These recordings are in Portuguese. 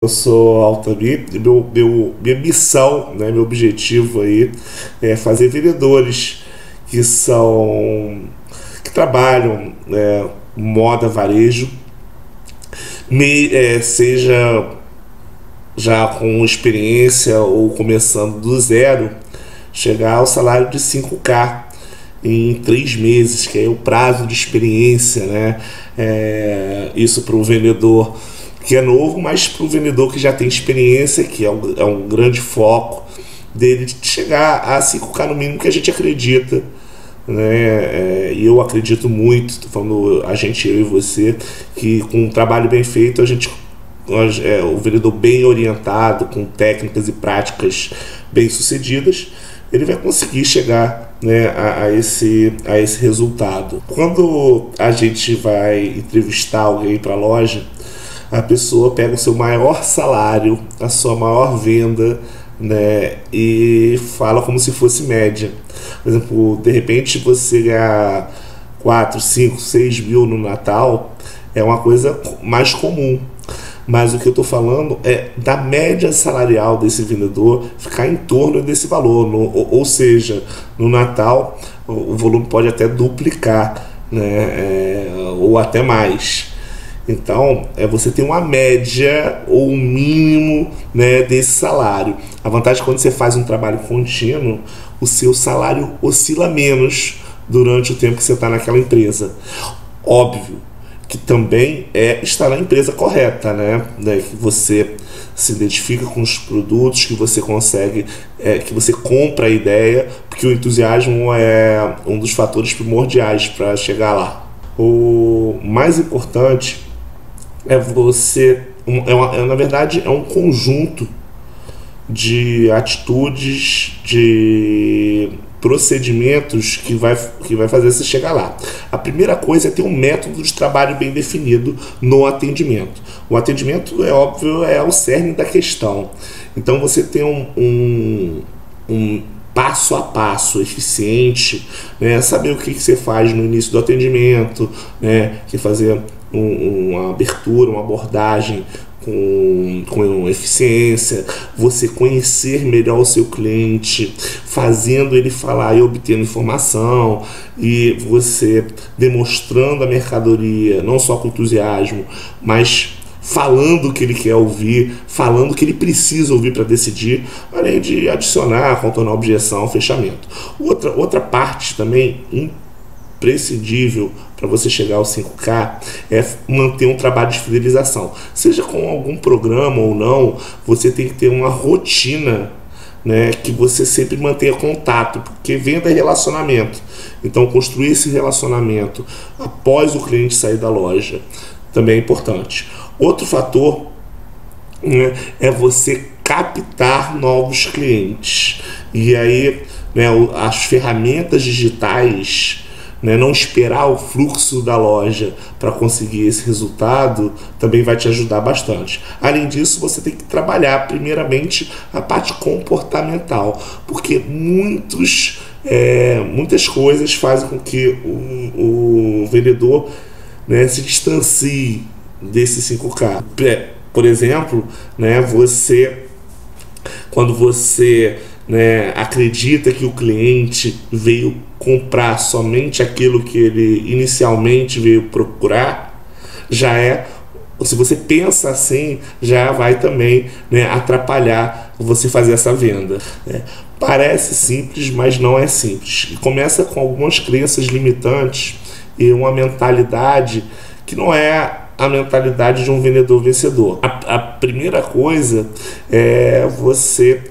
Eu sou Altamir e minha missão, né, meu objetivo aí é fazer vendedores que trabalham, né, moda, varejo, seja já com experiência ou começando do zero, chegar ao salário de 5K em 3 meses, que é o prazo de experiência, né? Isso para o vendedor que é novo, mas para o vendedor que já tem experiência, que é um grande foco dele, de chegar a 5K no mínimo, que a gente acredita, né? E eu acredito muito, estou falando a gente, eu e você, que com um trabalho bem feito, o vendedor bem orientado, com técnicas e práticas bem sucedidas, ele vai conseguir chegar, né, a esse resultado. Quando a gente vai entrevistar alguém para a loja, a pessoa pega o seu maior salário, a sua maior venda, né, e fala como se fosse média. Por exemplo, de repente você ganhar 4, 5, 6 mil no Natal é uma coisa mais comum. Mas o que eu estou falando é da média salarial desse vendedor ficar em torno desse valor. Ou seja, no Natal o volume pode até duplicar, né, ou até mais. Então, você tem uma média ou um mínimo, né, desse salário. A vantagem é que quando você faz um trabalho contínuo, o seu salário oscila menos durante o tempo que você está naquela empresa. Óbvio que também estar na empresa correta, né? Que você se identifica com os produtos, que você consegue, que você compra a ideia, porque o entusiasmo é um dos fatores primordiais para chegar lá. O mais importante é você, na verdade, é um conjunto de atitudes, de procedimentos que vai fazer você chegar lá. A primeira coisa é ter um método de trabalho bem definido no atendimento. O atendimento, é óbvio, é o cerne da questão. Então você tem um passo a passo eficiente, né? Saber o que você faz no início do atendimento, né? Que fazer uma abertura, uma abordagem com eficiência, você conhecer melhor o seu cliente, fazendo ele falar e obtendo informação, e você demonstrando a mercadoria, não só com entusiasmo, mas falando o que ele quer ouvir, falando o que ele precisa ouvir para decidir, além de adicionar, contornar objeção, fechamento. Outra parte também imprescindível para você chegar aos 5K é manter um trabalho de fidelização. Seja com algum programa ou não, você tem que ter uma rotina, né, que você sempre mantenha contato, porque venda é relacionamento. Então construir esse relacionamento após o cliente sair da loja também é importante. Outro fator, né, é você captar novos clientes. E aí, né, as ferramentas digitais, né, não esperar o fluxo da loja para conseguir esse resultado também vai te ajudar bastante. Além disso, você tem que trabalhar primeiramente a parte comportamental, porque muitas coisas fazem com que o vendedor, né, se distancie desse 5K. Por exemplo, né, quando você, né, acredita que o cliente veio comprar somente aquilo que ele inicialmente veio procurar, se você pensa assim, já vai também, né, atrapalhar você fazer essa venda. Parece simples, mas não é simples. E começa com algumas crenças limitantes e uma mentalidade que não é a mentalidade de um vendedor vencedor. A primeira coisa é você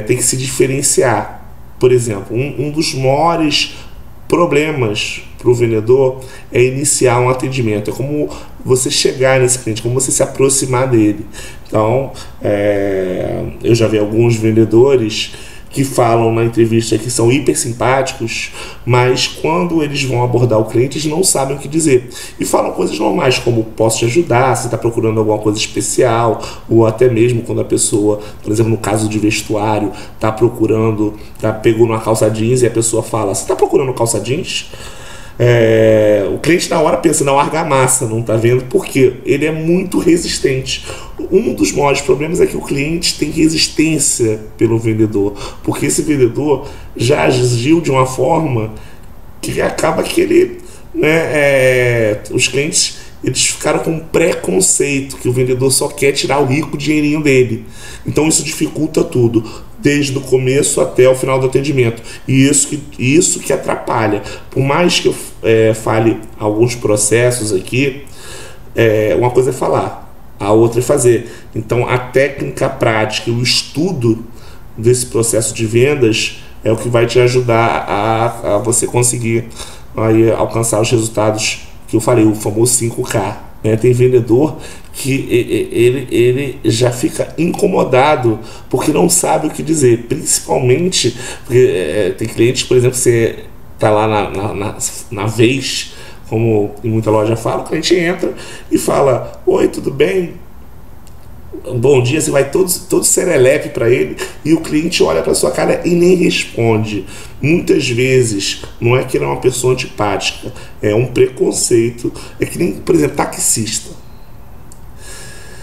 tem que se diferenciar. Por exemplo, um dos maiores problemas para o vendedor é iniciar um atendimento. É como você chegar nesse cliente, como você se aproximar dele. Então, eu já vi alguns vendedores que falam na entrevista que são hiper simpáticos, mas quando eles vão abordar o cliente, eles não sabem o que dizer. E falam coisas normais, como posso te ajudar, se está procurando alguma coisa especial, ou até mesmo quando a pessoa, por exemplo, no caso de vestuário, pegou numa calça jeans e a pessoa fala, você está procurando calça jeans? O cliente na hora pensa, não, argamassa, não está vendo, porque ele é muito resistente. Um dos maiores problemas é que o cliente tem resistência pelo vendedor, porque esse vendedor já agiu de uma forma que acaba que ele, né, os clientes, eles ficaram com um preconceito que o vendedor só quer tirar o rico dinheirinho dele. Então isso dificulta tudo, desde o começo até o final do atendimento. E isso que atrapalha. Por mais que eu fale alguns processos aqui, uma coisa é falar, a outra é fazer. Então a técnica prática, o estudo desse processo de vendas é o que vai te ajudar a você conseguir aí alcançar os resultados que eu falei, o famoso 5K. Tem vendedor que ele já fica incomodado porque não sabe o que dizer, principalmente porque tem clientes, por exemplo, você está lá na vez, como em muita loja fala, o cliente entra e fala, oi, tudo bem? Bom dia, você vai todo serelepe para ele e o cliente olha para sua cara e nem responde. Muitas vezes não é que ele é uma pessoa antipática, é um preconceito. É que nem, por exemplo, taxista.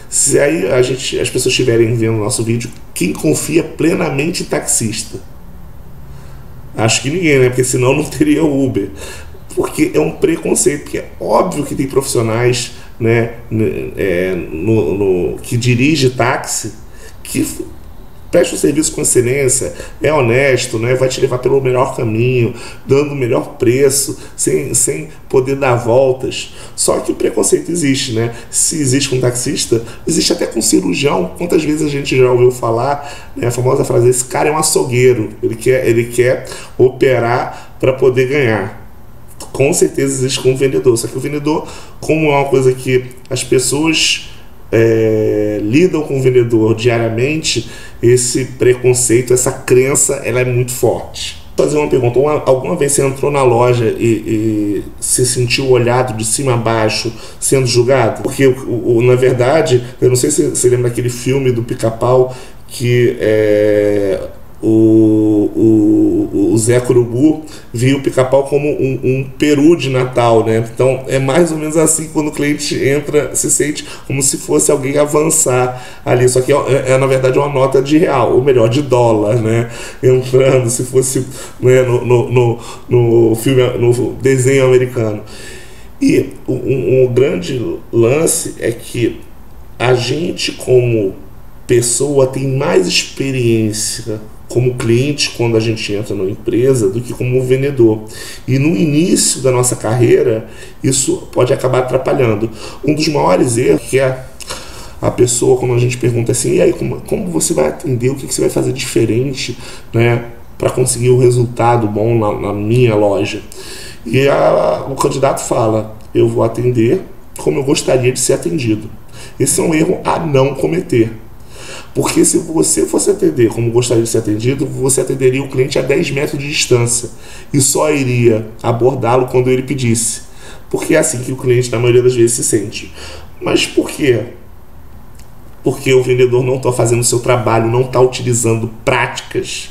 Se aí as pessoas estiverem vendo o nosso vídeo, quem confia plenamente em taxista? Acho que ninguém, né? Porque senão não teria o Uber. Porque é um preconceito, porque é óbvio que tem profissionais, né, que dirige táxi, que presta o serviço com excelência, é honesto, né, vai te levar pelo melhor caminho, dando o melhor preço, sem poder dar voltas. Só que o preconceito existe, né? Se existe com taxista, existe até com cirurgião. Quantas vezes a gente já ouviu falar, né, a famosa frase, esse cara é um açougueiro, ele quer operar para poder ganhar. Com certeza existe com o vendedor, só que o vendedor, como é uma coisa que as pessoas lidam com o vendedor diariamente, esse preconceito, essa crença, ela é muito forte. Vou fazer uma pergunta, alguma vez você entrou na loja e se sentiu olhado de cima a baixo, sendo julgado? Porque, na verdade, eu não sei se você lembra daquele filme do Pica-Pau, que o Zé Curubu viu o Pica-Pau como um peru de Natal, né? Então é mais ou menos assim, quando o cliente entra, se sente como se fosse alguém avançar ali, só que na verdade uma nota de real, ou melhor, de dólar, né? Entrando, se fosse, né, no filme, no desenho americano. E um grande lance é que a gente, como pessoa, tem mais experiência como cliente quando a gente entra numa empresa do que como vendedor. E no início da nossa carreira, isso pode acabar atrapalhando. Um dos maiores erros que é a pessoa, quando a gente pergunta assim, e aí, como você vai atender, o que você vai fazer diferente, né, para conseguir um resultado bom na minha loja? E o candidato fala, eu vou atender como eu gostaria de ser atendido. Esse é um erro a não cometer. Porque se você fosse atender como gostaria de ser atendido, você atenderia o cliente a 10 metros de distância e só iria abordá-lo quando ele pedisse. Porque é assim que o cliente, na maioria das vezes, se sente. Mas por quê? Porque o vendedor não está fazendo o seu trabalho, não está utilizando práticas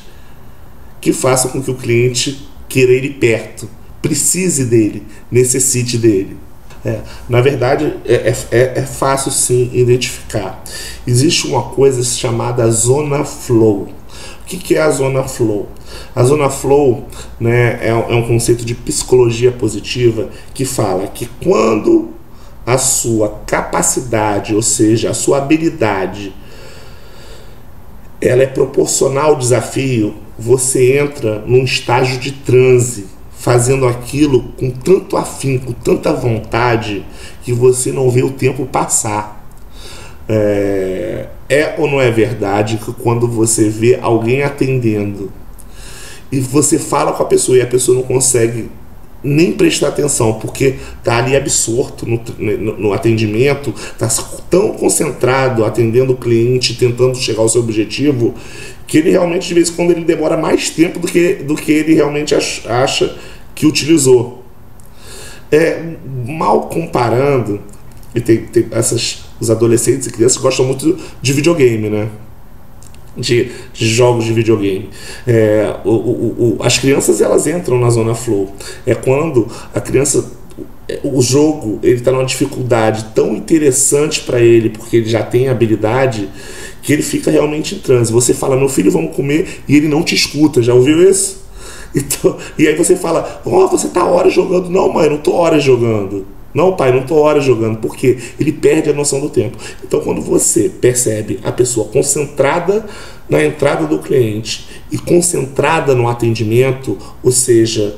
que façam com que o cliente queira ir perto, precise dele, necessite dele. Na verdade, é fácil sim identificar. Existe uma coisa chamada zona flow. O que é a zona flow? A zona flow, né, é um conceito de psicologia positiva que fala que quando a sua capacidade, ou seja, a sua habilidade, ela é proporcional ao desafio, você entra num estágio de transe, fazendo aquilo com tanto afinco, tanta vontade, que você não vê o tempo passar. Ou não é verdade que quando você vê alguém atendendo e você fala com a pessoa e a pessoa não consegue nem prestar atenção, porque está ali absorto no atendimento, está tão concentrado atendendo o cliente, tentando chegar ao seu objetivo, que ele realmente, de vez em quando, ele demora mais tempo do que ele realmente acha que utilizou. Mal comparando, e tem os adolescentes e crianças gostam muito de videogame, né? de jogos de videogame. As crianças, elas entram na zona flow. É quando a criança, o jogo, ele está numa dificuldade tão interessante para ele, porque ele já tem habilidade, que ele fica realmente em transe. Você fala, meu filho, vamos comer, e ele não te escuta. Já ouviu isso? Então, e aí você fala, você tá horas jogando. Não, mãe, não tô horas jogando. Não, pai, não tô horas jogando. Porque ele perde a noção do tempo. Então, quando você percebe a pessoa concentrada na entrada do cliente e concentrada no atendimento, ou seja,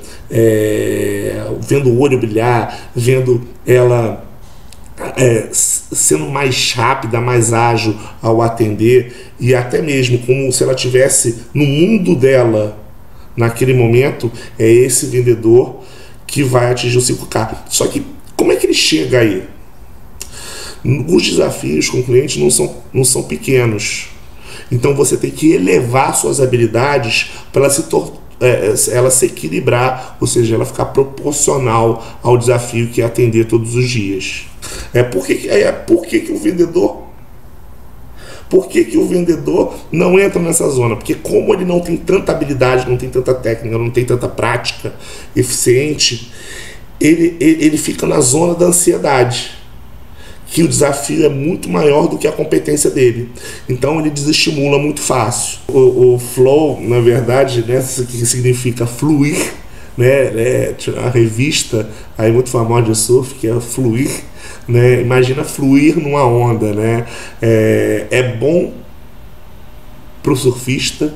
vendo o olho brilhar, vendo ela sendo mais rápida, mais ágil ao atender, e até mesmo como se ela estivesse no mundo dela naquele momento, é esse vendedor que vai atingir o 5K. Só que como é que ele chega aí? Os desafios com o cliente não são pequenos. Então você tem que elevar suas habilidades para ela se equilibrar, ou seja, ela ficar proporcional ao desafio que é atender todos os dias. Por que o vendedor não entra nessa zona? Porque como ele não tem tanta habilidade, não tem tanta técnica, não tem tanta prática eficiente, ele fica na zona da ansiedade, que o desafio é muito maior do que a competência dele. Então ele desestimula muito fácil. O flow, na verdade, né, que significa fluir, né, a revista aí muito famosa de surf, que é fluir, né? Imagina fluir numa onda, né? É bom para o surfista,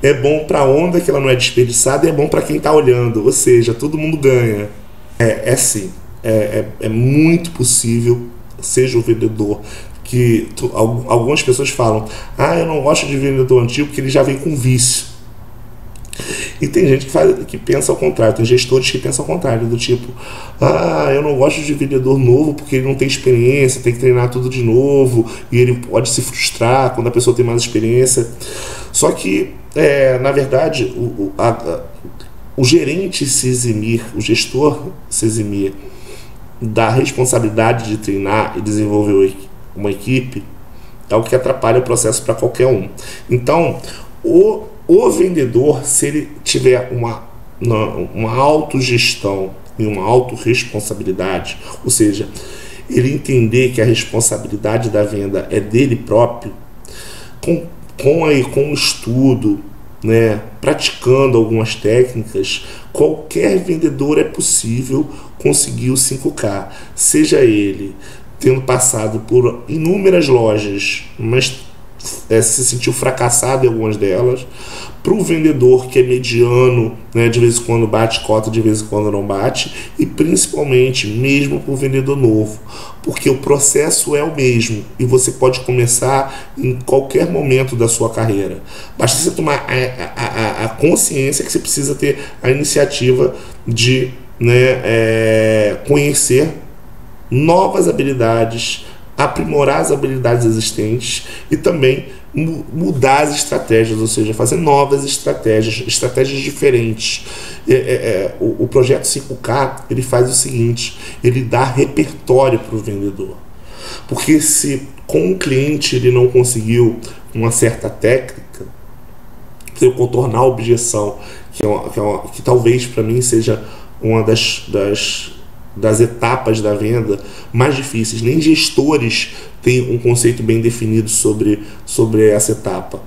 é bom para a onda, que ela não é desperdiçada, e é bom para quem está olhando, ou seja, todo mundo ganha. Sim, é muito possível, seja o vendedor, que algumas pessoas falam, eu não gosto de vendedor antigo porque ele já vem com vício. E tem gente que pensa ao contrário, tem gestores que pensam ao contrário, do tipo, eu não gosto de vendedor novo porque ele não tem experiência, tem que treinar tudo de novo, e ele pode se frustrar quando a pessoa tem mais experiência. Só que, na verdade, o gerente se eximir, o gestor se eximir da responsabilidade de treinar e desenvolver uma equipe, é o que atrapalha o processo para qualquer um. Então, o vendedor, se ele tiver uma autogestão e uma autorresponsabilidade, ou seja, ele entender que a responsabilidade da venda é dele próprio, com estudo, né, praticando algumas técnicas, qualquer vendedor é possível conseguir o 5K, seja ele tendo passado por inúmeras lojas, mas se sentiu fracassado em algumas delas, para o vendedor que é mediano, né, de vez em quando bate cota, de vez em quando não bate, e principalmente mesmo para o vendedor novo, porque o processo é o mesmo e você pode começar em qualquer momento da sua carreira. Basta você tomar a consciência que você precisa ter a iniciativa de, né, conhecer novas habilidades, aprimorar as habilidades existentes e também mudar as estratégias, ou seja, fazer novas estratégias diferentes. O projeto 5K, ele faz o seguinte, ele dá repertório para o vendedor, porque se com o cliente ele não conseguiu uma certa técnica, se eu contornar a objeção, que talvez para mim seja uma das etapas da venda mais difíceis. Nem gestores têm um conceito bem definido sobre essa etapa.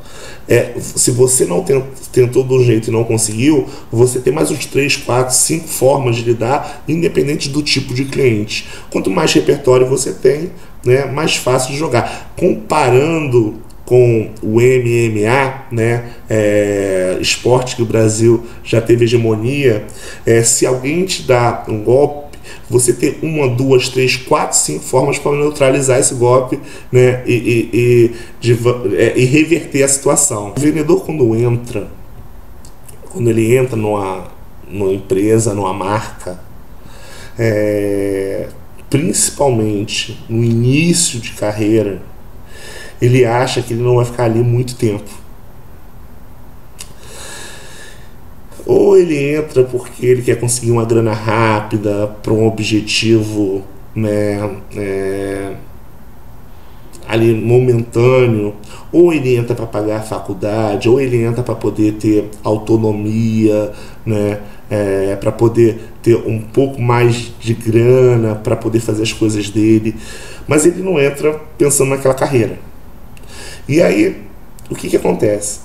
Se você não tentou de um jeito e não conseguiu, você tem mais uns 3, 4, 5 formas de lidar, independente do tipo de cliente. Quanto mais repertório você tem, né, mais fácil de jogar. Comparando com o MMA, né, esporte que o Brasil já teve hegemonia, se alguém te dá um golpe, você tem 1, 2, 3, 4, 5 formas para neutralizar esse golpe, né, e reverter a situação. O vendedor, quando ele entra numa empresa, numa marca, principalmente no início de carreira, ele acha que ele não vai ficar ali muito tempo. Ou ele entra porque ele quer conseguir uma grana rápida para um objetivo, né, ali momentâneo, ou ele entra para pagar a faculdade, ou ele entra para poder ter autonomia, né? Para poder ter um pouco mais de grana, para poder fazer as coisas dele, mas ele não entra pensando naquela carreira. E aí, o que acontece?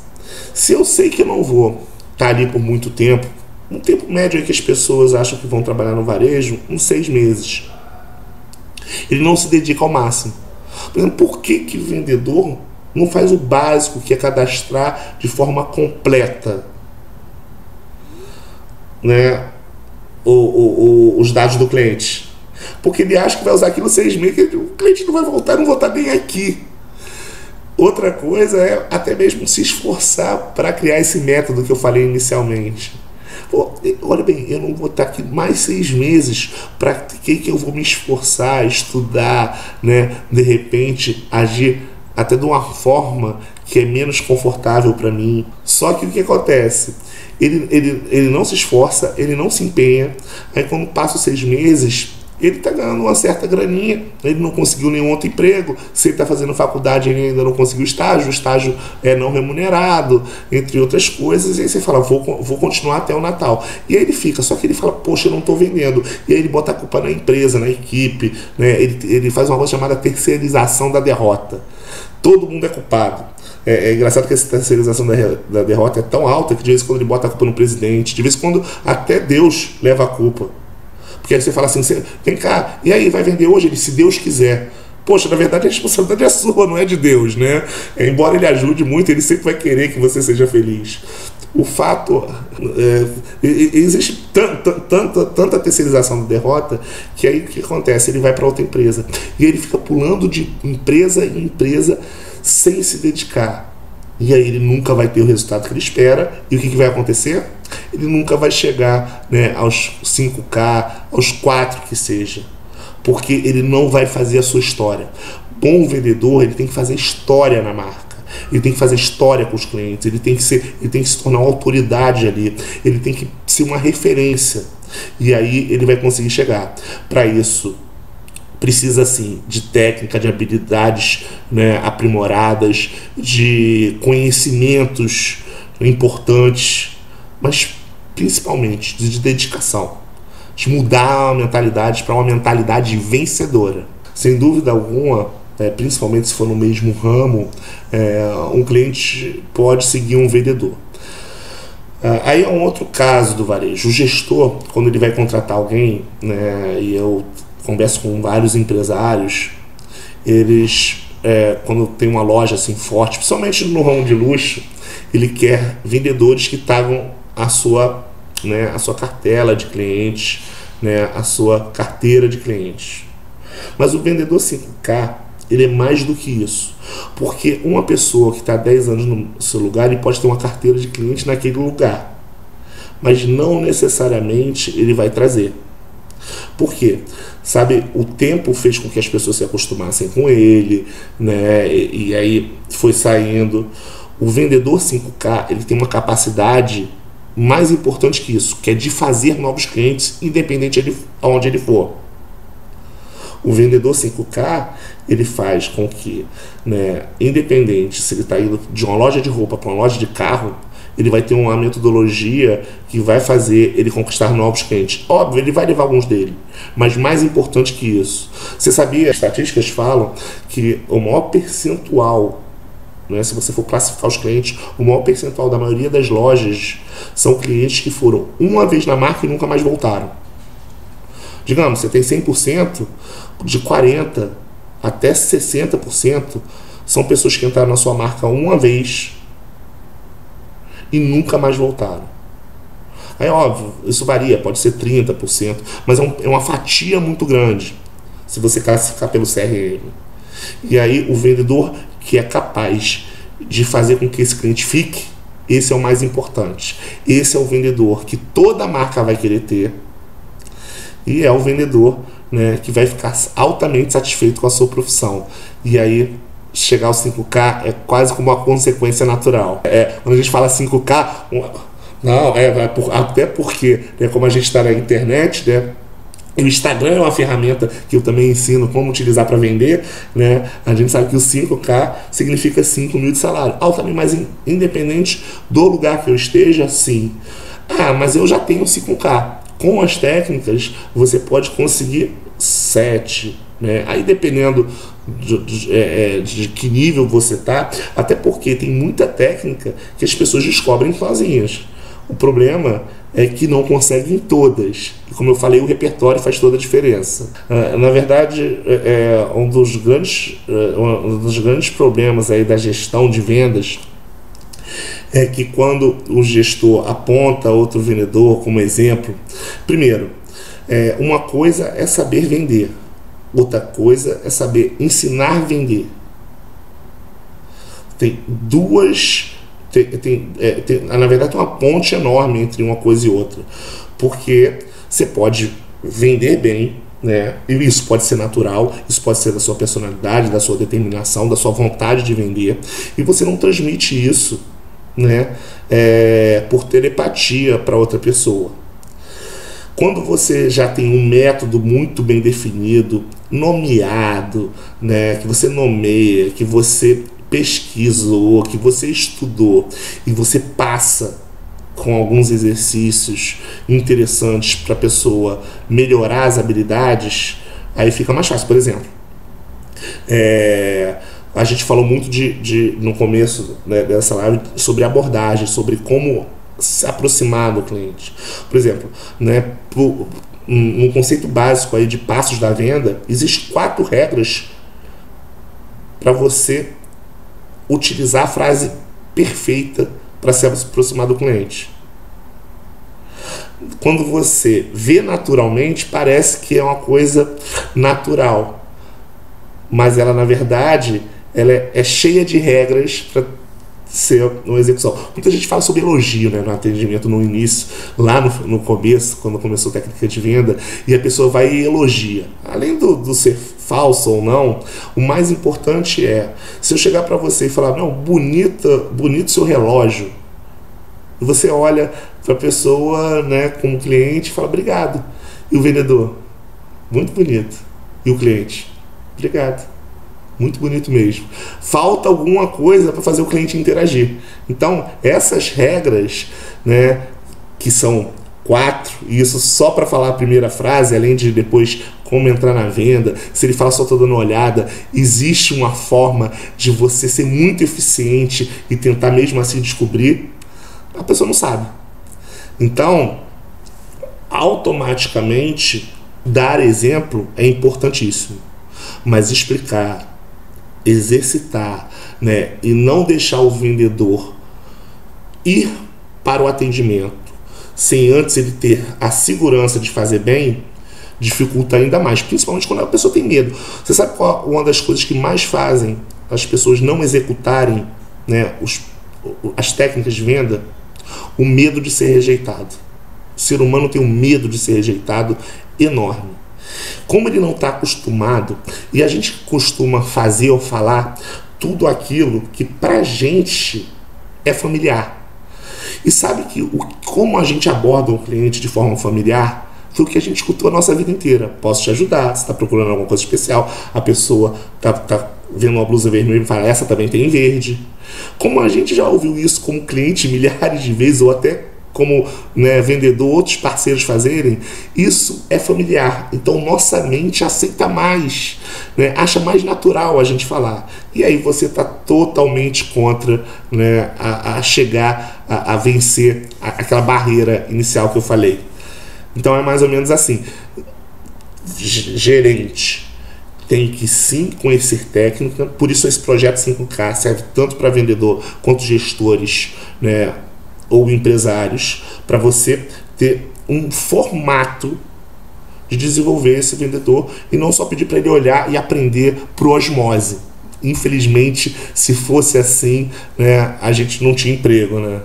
Se eu sei que eu não vou estar ali por muito tempo, um tempo médio é que as pessoas acham que vão trabalhar no varejo, uns 6 meses. Ele não se dedica ao máximo. Por exemplo, por que o vendedor não faz o básico, que é cadastrar de forma completa, né, os dados do cliente? Porque ele acha que vai usar aquilo 6 meses, que o cliente não vai voltar, não vou estar nem aqui. Outra coisa é até mesmo se esforçar para criar esse método que eu falei inicialmente. Pô, olha bem, eu não vou estar aqui mais 6 meses, para que eu vou me esforçar, estudar, né? De repente agir até de uma forma que é menos confortável para mim. Só que o que acontece? Ele não se esforça, ele não se empenha, aí quando passa os 6 meses, ele está ganhando uma certa graninha, ele não conseguiu nenhum outro emprego, se ele está fazendo faculdade ele ainda não conseguiu estágio, o estágio é não remunerado, entre outras coisas, e aí você fala, vou continuar até o Natal. E aí ele fica, só que ele fala, poxa, eu não estou vendendo. E aí ele bota a culpa na empresa, na equipe, né? Ele faz uma coisa chamada terceirização da derrota. Todo mundo é culpado. É engraçado que essa terceirização da derrota é tão alta que de vez em quando ele bota a culpa no presidente, de vez em quando até Deus leva a culpa. Porque aí você fala assim, vem cá, e aí, vai vender hoje? Ele, se Deus quiser. Poxa, na verdade a responsabilidade é sua, não é de Deus, né? Embora ele ajude muito, ele sempre vai querer que você seja feliz. O fato existe tanta terceirização da derrota que aí o que acontece? Ele vai para outra empresa e ele fica pulando de empresa em empresa sem se dedicar. E aí ele nunca vai ter o resultado que ele espera. E o que vai acontecer? Ele nunca vai chegar, né, aos 5K, aos 4 que seja. Porque ele não vai fazer a sua história. Bom vendedor, ele tem que fazer história na marca. Ele tem que fazer história com os clientes. Ele tem que se tornar uma autoridade ali. Ele tem que ser uma referência. E aí ele vai conseguir chegar. Para isso, precisa sim de técnica, de habilidades, né, aprimoradas, de conhecimentos importantes, mas principalmente de dedicação, de mudar a mentalidade para uma mentalidade vencedora. Sem dúvida alguma, principalmente se for no mesmo ramo, um cliente pode seguir um vendedor. Aí é um outro caso do varejo. O gestor, quando ele vai contratar alguém, né, e eu converso com vários empresários, eles, quando tem uma loja assim forte, principalmente no ramo de luxo, ele quer vendedores que tragam a sua cartela de clientes, né, a sua carteira de clientes. Mas o vendedor 5K, ele é mais do que isso, porque uma pessoa que está há 10 anos no seu lugar, ele pode ter uma carteira de clientes naquele lugar, mas não necessariamente ele vai trazer. Por quê? Sabe, o tempo fez com que as pessoas se acostumassem com ele, né? E aí foi saindo. O vendedor 5K, ele tem uma capacidade mais importante que isso, que é de fazer novos clientes, independente de onde ele for. O vendedor 5K, ele faz com que, né, independente se ele está indo de uma loja de roupa para uma loja de carro, ele vai ter uma metodologia que vai fazer ele conquistar novos clientes. Óbvio, ele vai levar alguns dele, mas mais importante que isso, você sabia, as estatísticas falam que o maior percentual, né, se você for classificar os clientes, o maior percentual da maioria das lojas são clientes que foram uma vez na marca e nunca mais voltaram. Digamos, você tem 100%, de 40% até 60% são pessoas que entraram na sua marca uma vez e nunca mais voltaram. Aí, óbvio, isso varia, pode ser 30%, mas é uma fatia muito grande, se você classificar pelo CRM. E aí, o vendedor que é capaz de fazer com que esse cliente fique, esse é o mais importante. Esse é o vendedor que toda marca vai querer ter, e é o vendedor, né, que vai ficar altamente satisfeito com a sua profissão. E aí, chegar ao 5K é quase como uma consequência natural. Quando a gente fala 5K, até porque, né, como a gente está na internet, né, O Instagram é uma ferramenta que eu também ensino como utilizar para vender, né? A gente sabe que o 5K significa 5 mil de salário. Altamente, mas independente do lugar que eu esteja, sim. Ah, mas eu já tenho 5K. Com as técnicas, você pode conseguir 7, né? Aí dependendo de que nível você tá, até porque tem muita técnica que as pessoas descobrem sozinhas. O problema é que não conseguem todas. E como eu falei, o repertório faz toda a diferença. Na verdade, um dos grandes problemas aí da gestão de vendas é que quando o gestor aponta outro vendedor como exemplo, primeiro, uma coisa é saber vender, outra coisa é saber ensinar a vender. Tem duas... na verdade, tem uma ponte enorme entre uma coisa e outra, porque você pode vender bem, né? E isso pode ser natural, isso pode ser da sua personalidade, da sua determinação, da sua vontade de vender, e você não transmite isso, né? Por telepatia para outra pessoa. Quando você já tem um método muito bem definido, nomeado, né? Que você nomeia, que você pesquisou, que você estudou e você passa com alguns exercícios interessantes para a pessoa melhorar as habilidades, aí fica mais fácil. Por exemplo, a gente falou muito no começo, né, dessa live sobre abordagem, sobre como se aproximar do cliente. Por exemplo, né, um conceito básico aí de passos da venda, existem 4 regras para você utilizar a frase perfeita para se aproximar do cliente. Quando você vê naturalmente, parece que é uma coisa natural, mas ela, na verdade, ela é cheia de regras para ser uma execução. Muita gente fala sobre elogio, né, no atendimento no início, lá no começo, quando começou a técnica de venda, e a pessoa vai e elogia. Além do ser falso ou não, o mais importante é, se eu chegar para você e falar, não, bonito seu relógio, e você olha para a pessoa, né, como cliente, e fala, obrigado. E o vendedor, muito bonito. E o cliente, obrigado. Muito bonito mesmo. Falta alguma coisa para fazer o cliente interagir. Então, essas regras, né, que são 4, e isso só para falar a primeira frase, além de depois como entrar na venda, se ele fala só tô dando uma olhada, existe uma forma de você ser muito eficiente e tentar mesmo assim descobrir, a pessoa não sabe. Então, automaticamente, dar exemplo é importantíssimo, mas explicar, exercitar, né, e não deixar o vendedor ir para o atendimento sem antes ele ter a segurança de fazer bem, dificulta ainda mais, principalmente quando a pessoa tem medo. Você sabe qual uma das coisas que mais fazem as pessoas não executarem, né, as técnicas de venda? O medo de ser rejeitado. O ser humano tem um medo de ser rejeitado enorme. Como ele não está acostumado, e a gente costuma fazer ou falar tudo aquilo que pra gente é familiar. E sabe que como a gente aborda um cliente de forma familiar foi o que a gente escutou a nossa vida inteira. Posso te ajudar, você está procurando alguma coisa especial, a pessoa tá vendo uma blusa vermelha e fala, essa também tem em verde. Como a gente já ouviu isso como cliente milhares de vezes, ou até como, né, vendedor, outros parceiros fazerem, isso é familiar. Então nossa mente aceita mais, né, acha mais natural a gente falar. E aí você está totalmente contra, né, a chegar a vencer aquela barreira inicial que eu falei. Então é mais ou menos assim. Gerente tem que sim conhecer técnica, por isso esse projeto 5K serve tanto para vendedor quanto gestores, né, ou empresários, para você ter um formato de desenvolver esse vendedor e não só pedir para ele olhar e aprender por osmose. Infelizmente, se fosse assim, né, a gente não tinha emprego, né?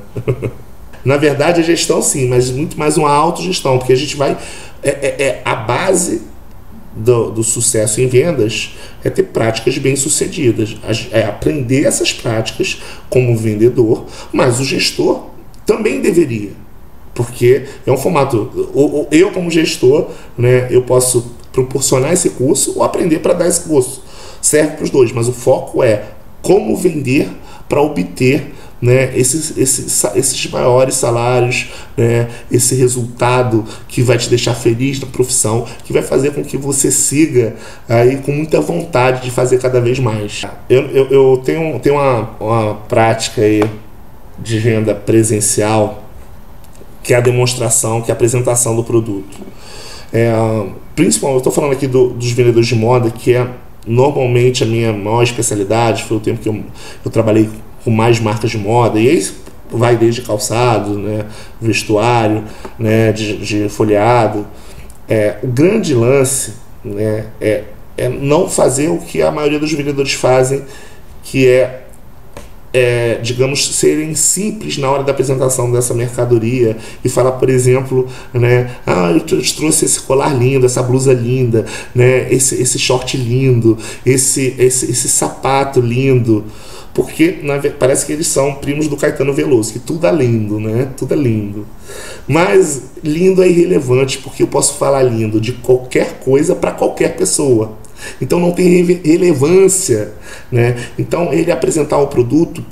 Na verdade, a gestão sim, mas muito mais uma autogestão, porque a gente vai... a base do sucesso em vendas é ter práticas bem-sucedidas, é aprender essas práticas como vendedor, mas o gestor também deveria. porque é um formato. Eu, como gestor, né, eu posso proporcionar esse curso ou aprender para dar esse curso. Serve para os dois, mas o foco é como vender para obter, né, esses maiores salários, né, esse resultado que vai te deixar feliz na profissão, que vai fazer com que você siga aí com muita vontade de fazer cada vez mais. Eu tenho uma prática aí de venda presencial, que é a demonstração, que é a apresentação do produto. Principalmente, eu estou falando aqui dos vendedores de moda, que é normalmente a minha maior especialidade. Foi o tempo que eu trabalhei com mais marcas de moda, e aí vai desde calçado, né, vestuário, né, de folheado. O grande lance, né, é não fazer o que a maioria dos vendedores fazem, que digamos, serem simples na hora da apresentação dessa mercadoria e falar, por exemplo, né, eu te trouxe esse colar lindo, essa blusa linda, né, esse short lindo, esse sapato lindo, porque parece que eles são primos do Caetano Veloso, que tudo é lindo, né, tudo é lindo. Mas lindo é irrelevante, porque eu posso falar lindo de qualquer coisa para qualquer pessoa. Então não tem relevância, né? Então ele apresentar o produto,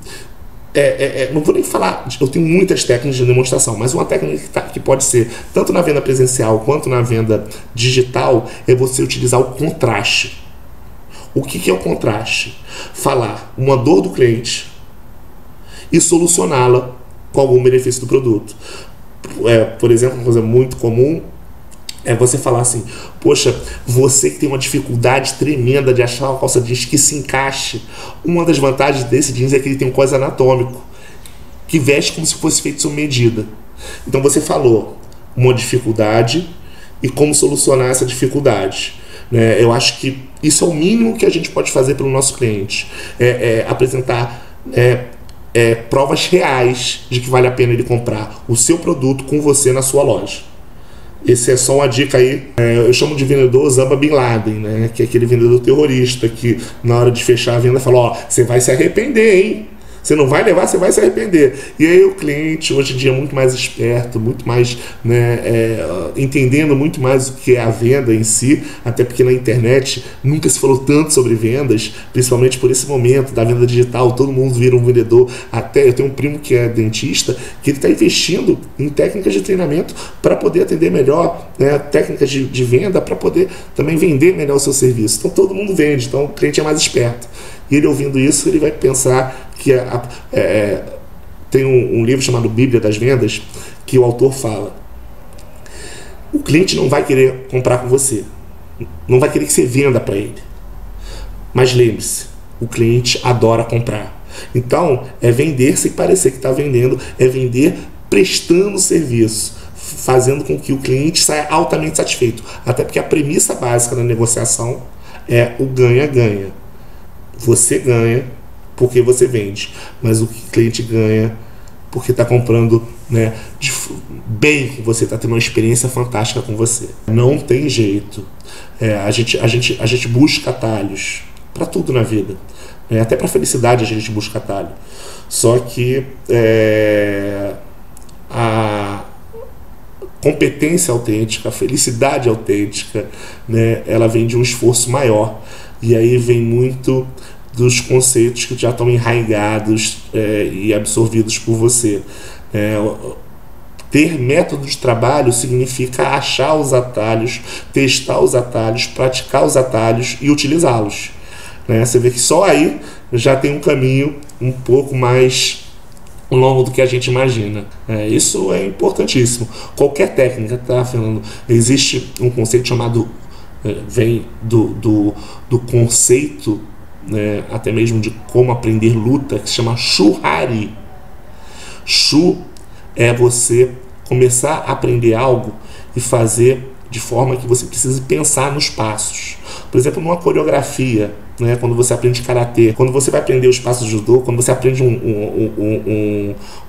não vou nem falar, eu tenho muitas técnicas de demonstração, mas uma técnica que pode ser tanto na venda presencial quanto na venda digital é você utilizar o contraste. O que é o contraste? Falar uma dor do cliente e solucioná-la com algum benefício do produto. Por exemplo, uma coisa muito comum é você falar assim: poxa, você que tem uma dificuldade tremenda de achar uma calça jeans que se encaixe, uma das vantagens desse jeans é que ele tem um cós anatômico, que veste como se fosse feito sob medida. Então você falou uma dificuldade e como solucionar essa dificuldade. Eu acho que isso é o mínimo que a gente pode fazer para o nosso cliente. Apresentar provas reais de que vale a pena ele comprar o seu produto com você na sua loja. Esse é só uma dica aí. Eu chamo de vendedor Osama Bin Laden, né? Que é aquele vendedor terrorista que na hora de fechar a venda fala: você vai se arrepender, hein? Você não vai levar, você vai se arrepender. E aí o cliente, hoje em dia, é muito mais esperto, muito mais, né, entendendo muito mais o que é a venda em si, até porque na internet nunca se falou tanto sobre vendas, principalmente por esse momento da venda digital, todo mundo vira um vendedor. Até eu tenho um primo que é dentista, que ele está investindo em técnicas de treinamento para poder atender melhor, né, técnicas de venda, para poder também vender melhor o seu serviço. Então todo mundo vende, então o cliente é mais esperto. E ele, ouvindo isso, ele vai pensar que tem um livro chamado Bíblia das Vendas, que o autor fala: o cliente não vai querer comprar com você, não vai querer que você venda para ele, mas lembre-se, o cliente adora comprar. Então é vender sem parecer que está vendendo, é vender prestando serviço, fazendo com que o cliente saia altamente satisfeito. Até porque a premissa básica da negociação é o ganha-ganha. Você ganha porque você vende, mas o cliente ganha porque está comprando, né, bem com você, está tendo uma experiência fantástica com você. Não tem jeito. A gente busca atalhos para tudo na vida. Até para a felicidade a gente busca atalho. Só que a competência autêntica, a felicidade autêntica, né, ela vem de um esforço maior. E aí vem muito dos conceitos que já estão enraigados e absorvidos por você. Ter método de trabalho significa achar os atalhos, testar os atalhos, praticar os atalhos e utilizá-los. Você vê que só aí já tem um caminho um pouco mais longo do que a gente imagina. Isso é importantíssimo. Qualquer técnica, tá, Fernando? Existe um conceito chamado, vem do conceito, né, até mesmo de como aprender luta, que se chama Shu-Hari. Shu é você começar a aprender algo e fazer de forma que você precise pensar nos passos. Por exemplo, numa coreografia, né, quando você aprende karatê, quando você vai aprender os passos de judô, quando você aprende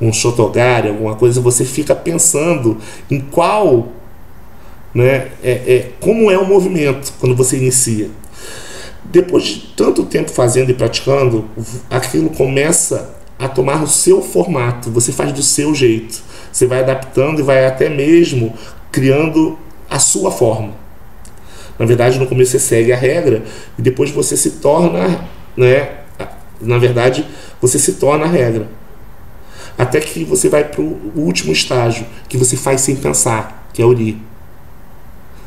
um shotogari, alguma coisa, você fica pensando em qual, né, como é o movimento quando você inicia. Depois de tanto tempo fazendo e praticando, aquilo começa a tomar o seu formato, você faz do seu jeito, você vai adaptando e vai até mesmo criando a sua forma. Na verdade, no começo você segue a regra e depois você se torna, né? Na verdade, você se torna a regra. Até que você vai para o último estágio, que você faz sem pensar, que é o Ri.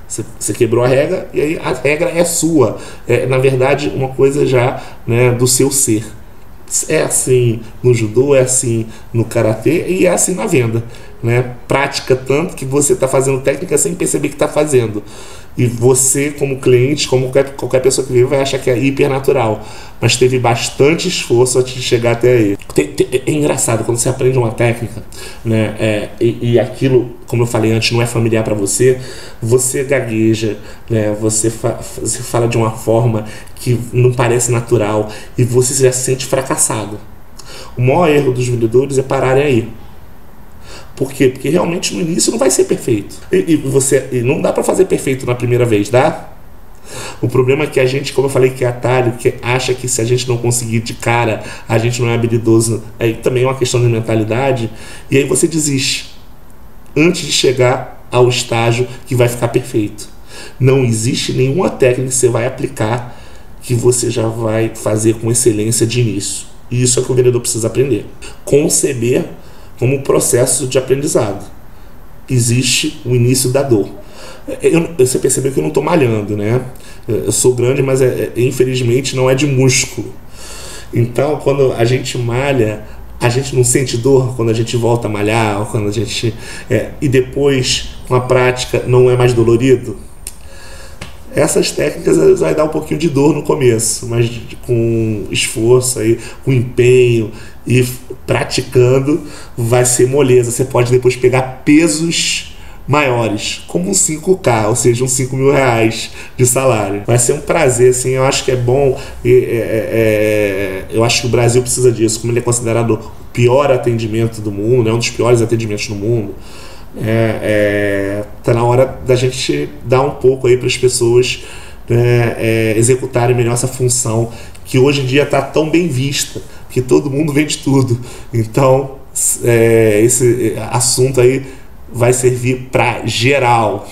Você quebrou a regra e aí a regra é sua. É, na verdade, uma coisa já, né, do seu ser. É assim no judô, é assim no karatê e é assim na venda, né? Prática tanto que você está fazendo técnica sem perceber que está fazendo. E você, como cliente, como qualquer pessoa que vive, vai achar que é hipernatural. Mas teve bastante esforço antes de chegar até aí. É engraçado, quando você aprende uma técnica, né, e aquilo, como eu falei antes, não é familiar para você, você gagueja, né, você fala de uma forma que não parece natural e você já se sente fracassado. O maior erro dos vendedores é pararem aí. Por quê? Porque realmente no início não vai ser perfeito. E não dá para fazer perfeito na primeira vez, dá? O problema é que a gente, como eu falei, que é atalho, que acha que se a gente não conseguir de cara, a gente não é habilidoso. Aí também é uma questão de mentalidade. E aí você desiste antes de chegar ao estágio que vai ficar perfeito. Não existe nenhuma técnica que você vai aplicar que você já vai fazer com excelência de início. E isso é o que o vendedor precisa aprender. Conceber como processo de aprendizado. Existe o início da dor. Você percebeu que eu não estou malhando, né? Eu sou grande, mas infelizmente não é de músculo. Então, quando a gente malha, a gente não sente dor quando a gente volta a malhar, ou quando a gente... e depois, com a prática, não é mais dolorido? Essas técnicas vai dar um pouquinho de dor no começo, mas com esforço, aí, com empenho e praticando, vai ser moleza. Você pode depois pegar pesos maiores, como um 5K, ou seja, uns 5 mil reais de salário. Vai ser um prazer, assim, eu acho que é bom, eu acho que o Brasil precisa disso, como ele é considerado o pior atendimento do mundo, é um dos piores atendimentos do mundo. Tá na hora da gente dar um pouco aí para as pessoas, né, executarem melhor essa função que hoje em dia está tão bem vista, que todo mundo vende tudo. Então esse assunto aí vai servir para geral.